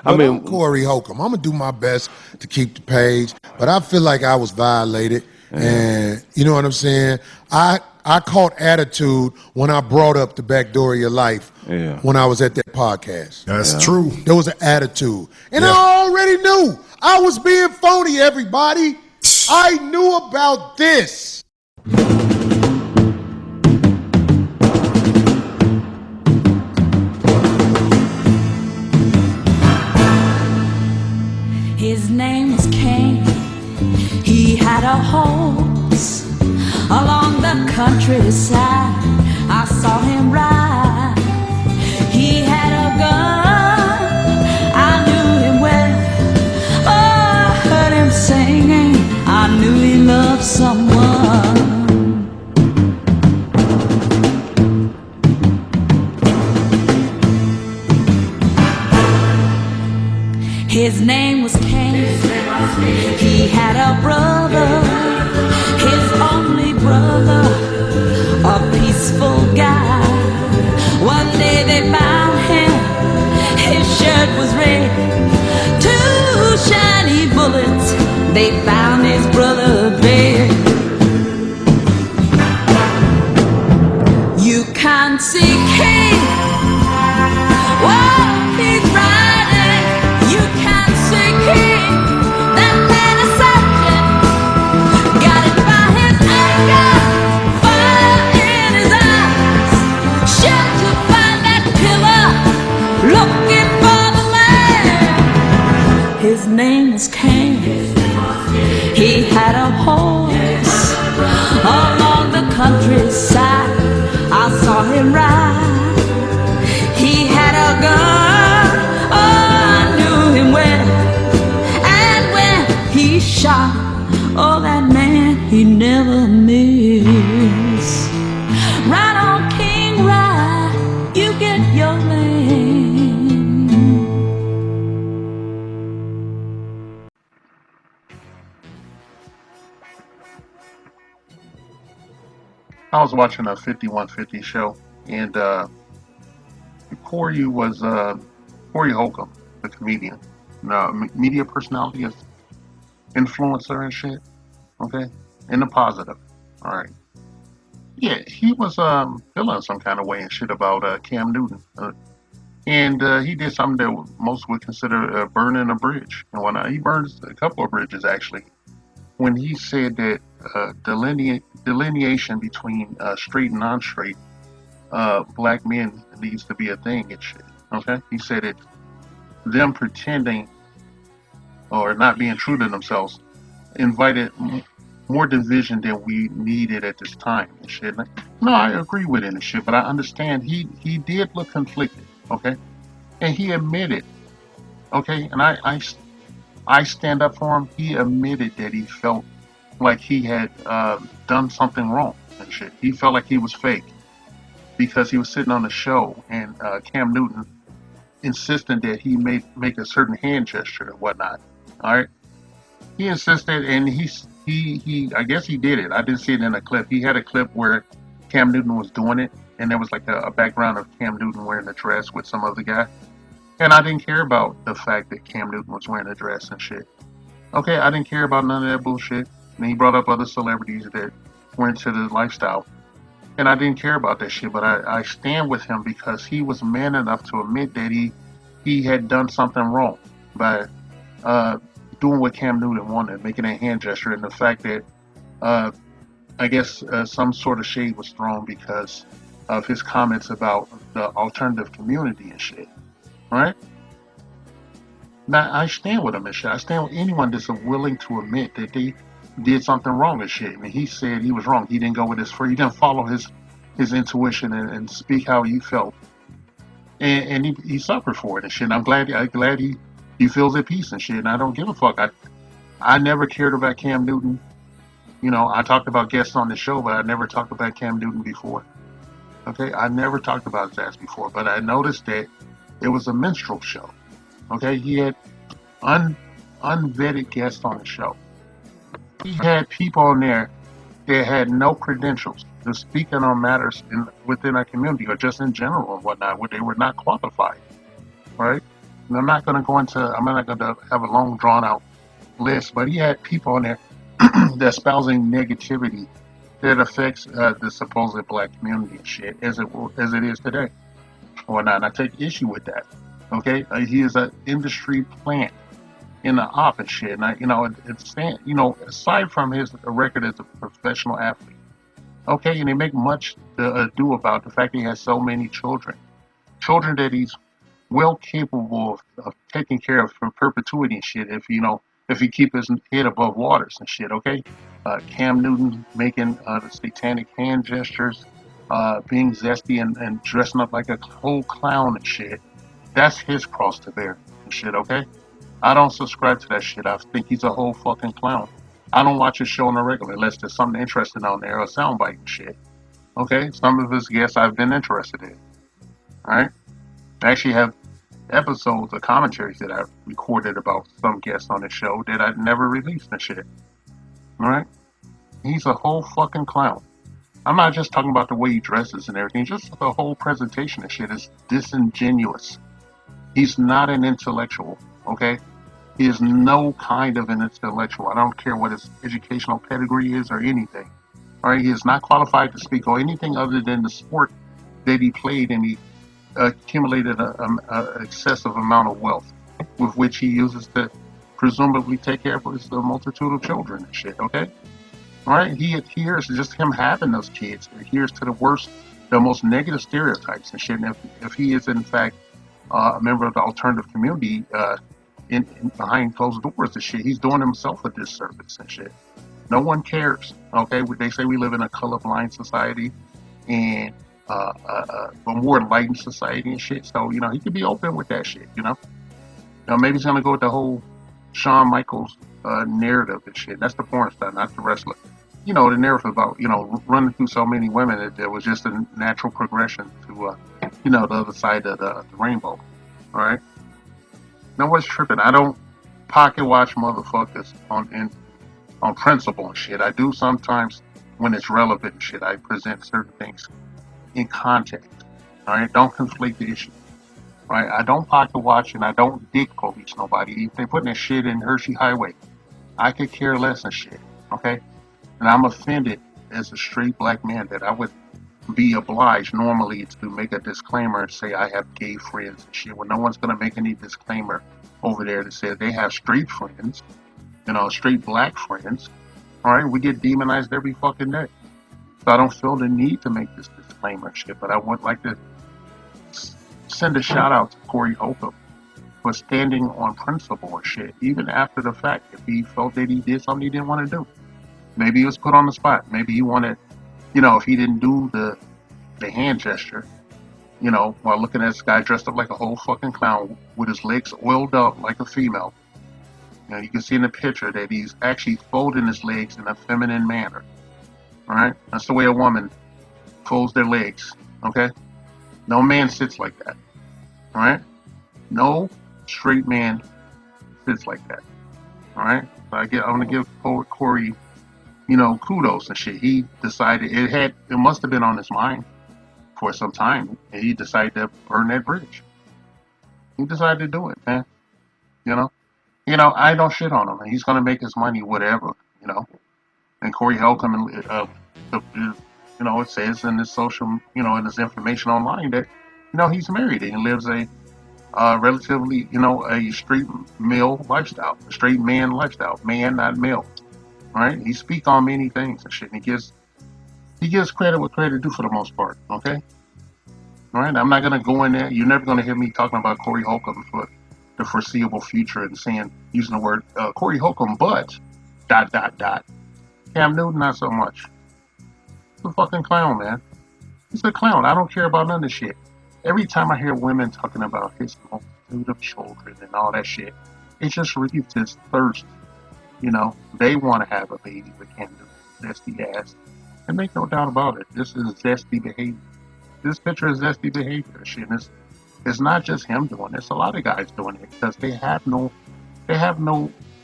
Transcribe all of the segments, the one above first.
I But I'm mean, Corey Holcomb. I'm gonna do my best to keep the page, but I feel like I was violated, yeah, and you know what I'm saying. I caught attitude when I brought up the back door of your life yeah, when I was at that podcast. That's yeah. true. There was an attitude, and Yeah. I already knew I was being phony. Everybody, I knew about this. His name was Cain. He had a horse along the countryside. I saw him ride. He had a gun. I knew him well. Oh, I heard him singing. I knew he loved someone. His name was Cain. He had a brother, his only brother, a peaceful guy. One day they found him, his shirt was red. Two shiny bullets, they found his brother dead. You can't see Cain. Whoa, he's riding. You can't see King. That man is searching. Got it by his anger. Fire in his eyes. Sure to find that killer. Looking for the man. His name was Cain. He had a horse along the countryside. I saw him ride. He had a gun. Oh, I knew him well. And when he shot, oh, that man he never missed. Ride on, King, ride. You get your land. I was watching a 5150 show, and Corey was Corey Holcomb, the comedian, media personality, as influencer and shit. Okay, in the positive. All right. Yeah, he was feeling some kind of way and shit about Cam Newton, and he did something that most would consider burning a bridge and whatnot. He burns a couple of bridges actually when he said that delineation between straight and non-straight black men needs to be a thing and shit. Okay, he said it. Them pretending or not being true to themselves invited more division than we needed at this time and shit. No, I agree with it and shit, but I understand he did look conflicted. Okay, and he admitted. Okay, and I stand up for him. He admitted that he felt like he had done something wrong and shit. He felt like he was fake because he was sitting on the show and Cam Newton insisted that he make a certain hand gesture and whatnot. All right, he insisted, and he I guess he did it. I didn't see it in a clip. He had a clip where Cam Newton was doing it, and there was like a background of Cam Newton wearing a dress with some other guy. And I didn't care about the fact that Cam Newton was wearing a dress and shit. Okay, I didn't care about none of that bullshit. And he brought up other celebrities that were into the lifestyle. And I didn't care about that shit, but I stand with him because he was man enough to admit that he had done something wrong by doing what Cam Newton wanted, making a hand gesture, and the fact that I guess some sort of shade was thrown because of his comments about the alternative community and shit. Right? Now I stand with him and shit. I stand with anyone that's willing to admit that they did something wrong and shit. And he said he was wrong. He didn't go with his free. He didn't follow his intuition and speak how he felt. And he suffered for it and shit. And I'm glad he feels at peace and shit. And I don't give a fuck. I never cared about Cam Newton. You know, I talked about guests on the show, but I never talked about Cam Newton before. Okay, I never talked about his ass before, but I noticed that it was a minstrel show. Okay, he had unvetted guests on the show. He had people on there that had no credentials to speak on matters within our community or just in general and whatnot, where they were not qualified. Right? I'm not going to go into, I'm not going to have a long drawn out list, but he had people on there that espousing negativity that affects the supposed black community and shit as it is today or not. And I take issue with that. Okay, he is an industry plant in the op and shit. And aside from his record as a professional athlete, okay, and they make much to ado about the fact that he has so many children that he's well capable of taking care of for perpetuity and shit. If he keep his head above waters and shit. Okay, Cam Newton making the satanic hand gestures, being zesty and dressing up like a whole clown and shit. That's his cross to bear and shit. Okay, I don't subscribe to that shit. I think he's a whole fucking clown. I don't watch his show on a regular unless there's something interesting on there or soundbite and shit. Okay, some of his guests I've been interested in. All right, I actually have episodes of commentaries that I recorded about some guests on the show that I never released and shit. All right, he's a whole fucking clown. I'm not just talking about the way he dresses and everything, just the whole presentation and shit is disingenuous. He's not an intellectual, okay? He is no kind of an intellectual. I don't care what his educational pedigree is or anything. All right, he is not qualified to speak on anything other than the sport that he played, and he accumulated an excessive amount of wealth, with which he uses to presumably take care of his multitude of children and shit. Okay, all right. He adheres to just him having those kids. He adheres to the most negative stereotypes and shit. And if he is in fact a member of the alternative community, in behind closed doors and shit, he's doing himself a disservice and shit. No one cares. Okay, they say we live in a colorblind society and a more enlightened society and shit. So he could be open with that shit. Maybe he's gonna go with the whole Shawn Michaels narrative and shit. That's the porn star, not the wrestler. The narrative about running through so many women that there was just a natural progression to the other side of the rainbow. All right. No one's tripping. I don't pocket watch motherfuckers on principle and shit. I do sometimes when it's relevant and shit. I present certain things in context. All right, don't conflate the issue. Right, I don't pocket watch and I don't dick police nobody. If they putting that shit in Hershey Highway, I could care less and shit. Okay, and I'm offended as a straight black man that I would be obliged normally to make a disclaimer and say I have gay friends and shit. When no one's gonna make any disclaimer over there that says they have straight friends, straight black friends. All right, we get demonized every fucking day. So I don't feel the need to make this disclaimer and shit, but I would like to send a shout out to Corey Holcomb for standing on principle and shit, even after the fact. If he felt that he did something he didn't want to do, maybe he was put on the spot. Maybe he wanted, if he didn't do the hand gesture, while looking at this guy dressed up like a whole fucking clown with his legs oiled up like a female. You can see in the picture that he's actually folding his legs in a feminine manner. All right, that's the way a woman folds their legs. Okay, no man sits like that. All right, no straight man sits like that. All right, so I'm gonna give Corey, kudos and shit. He decided it must have been on his mind for some time, and he decided to burn that bridge. He decided to do it, man. I don't shit on him. He's gonna make his money, whatever. And Corey Holcomb, it says in his social, in his information online that, he's married and he lives a relatively, a straight male lifestyle, a straight man lifestyle, man, not male. All right, he speaks on many things and shit. And he gives credit what credit due for the most part. Okay, all right. I'm not gonna go in there. You're never gonna hear me talking about Corey Holcomb for the foreseeable future and using the word Corey Holcomb, but ... Cam Newton, not so much. He's a fucking clown, man. He's a clown. I don't care about none of this shit. Every time I hear women talking about his multitude of children and all that shit, it just relieves his thirst. They want to have a baby with Cam Newton, zesty ass. And make no doubt about it, this is zesty behavior. This picture is zesty behavior shit. And it's not just him doing it. It's a lot of guys doing it because they have no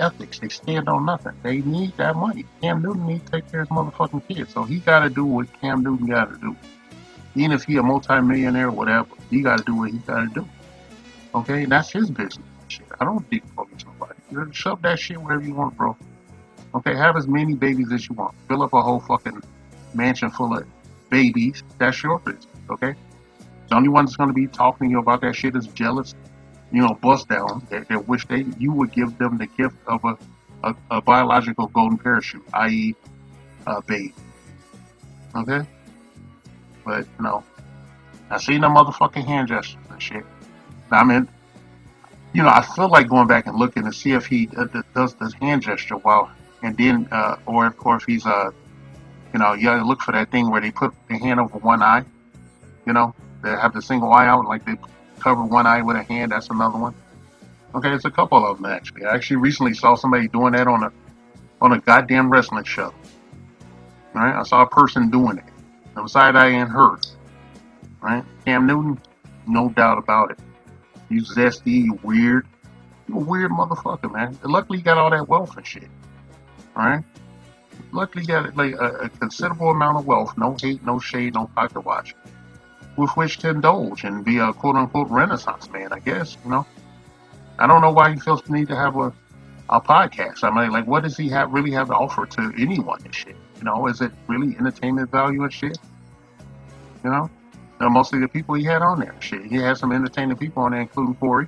ethics. They stand on nothing. They need that money. Cam Newton needs to take care of his motherfucking kids. So he got to do what Cam Newton got to do. Even if he a multi-millionaire or whatever, he got to do what he got to do. Okay, and that's his business. Shit, I don't deep focus nobody. You shove that shit wherever you want, bro. Okay, have as many babies as you want. Fill up a whole fucking mansion full of babies. That's your business. Okay. The only one that's gonna be talking to you about that shit is jealous, bust down. That wish you would give them the gift of a biological golden parachute, i.e., a baby. Okay. But I seen the motherfucking hand gestures and shit. I mean, I feel like going back and looking to see if he does this hand gesture while, and then, or if he's you gotta look for that thing where they put the hand over one eye. They have the single eye out, like they cover one eye with a hand. That's another one. Okay, it's a couple of them actually. I actually recently saw somebody doing that on a goddamn wrestling show. All right, I saw a person doing it. I'm side eyeing her. Right, Cam Newton, no doubt about it. You zesty, you weird. You a weird motherfucker, man. And luckily you got all that wealth and shit. Alright? Luckily you got like a considerable amount of wealth. No hate, no shade, no pocket watch. With which to indulge and be a quote unquote renaissance man, I guess, I don't know why he feels the need to have a podcast. I mean, like, what does he really have to offer to anyone and shit? Is it really entertainment value and shit? Mostly the people he had on there. Shit, he had some entertaining people on there, including Corey.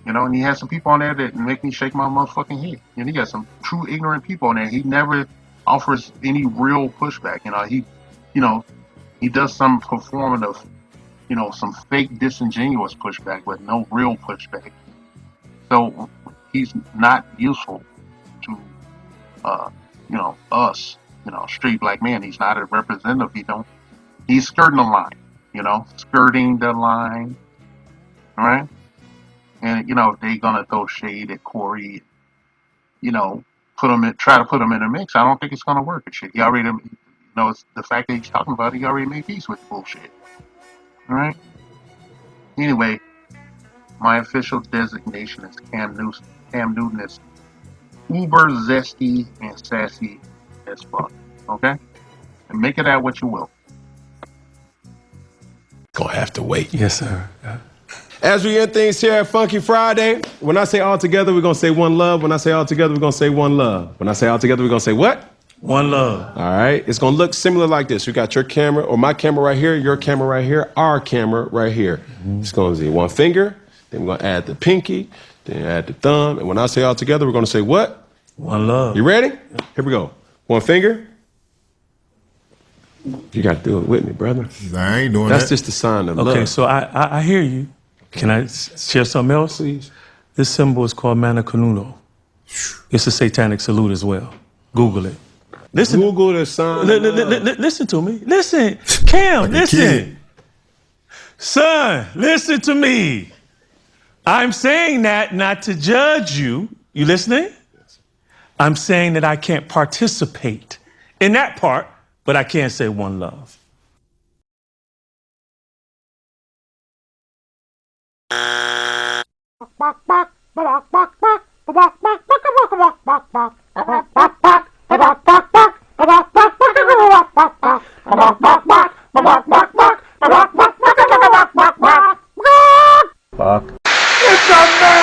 And he had some people on there that make me shake my motherfucking head. He got some true ignorant people on there. He never offers any real pushback. He does some performative, some fake disingenuous pushback, but no real pushback. So he's not useful to, us, street black men. He's not a representative. He's skirting the line. Skirting the line, all right? And, if they're going to throw shade at Corey, try to put him in a mix, I don't think it's going to work and shit. He already, it's the fact that he's talking about it, he already made peace with the bullshit, all right? Anyway, my official designation is Cam Newton. Cam Newton is uber zesty and sassy as fuck, okay? And make it out what you will. Gonna have to wait. Yes, sir. As we end things here at Funky Friday, when I say all together, we're gonna say one love. When I say all together, we're gonna say one love. When I say all together, we're gonna say what? One love. All right. It's gonna look similar like this. You got your camera, or my camera right here, your camera right here, our camera right here. It's gonna be one finger, then we're gonna add the pinky, then add the thumb. And when I say all together, we're gonna say what? One love. You ready? Here we go. One finger. You got to do it with me, brother. I ain't doing That's that. just a sign of love. Okay, so I hear you. Can I share something else? Please. This symbol is called Mana Canudo. It's a satanic salute as well. Google it. Listen. Google the sign. Listen to me. Listen. Cam, listen. Son, listen to me. I'm saying that not to judge you. You listening? I'm saying that I can't participate in that part, but I can say one love. Fuck. It's a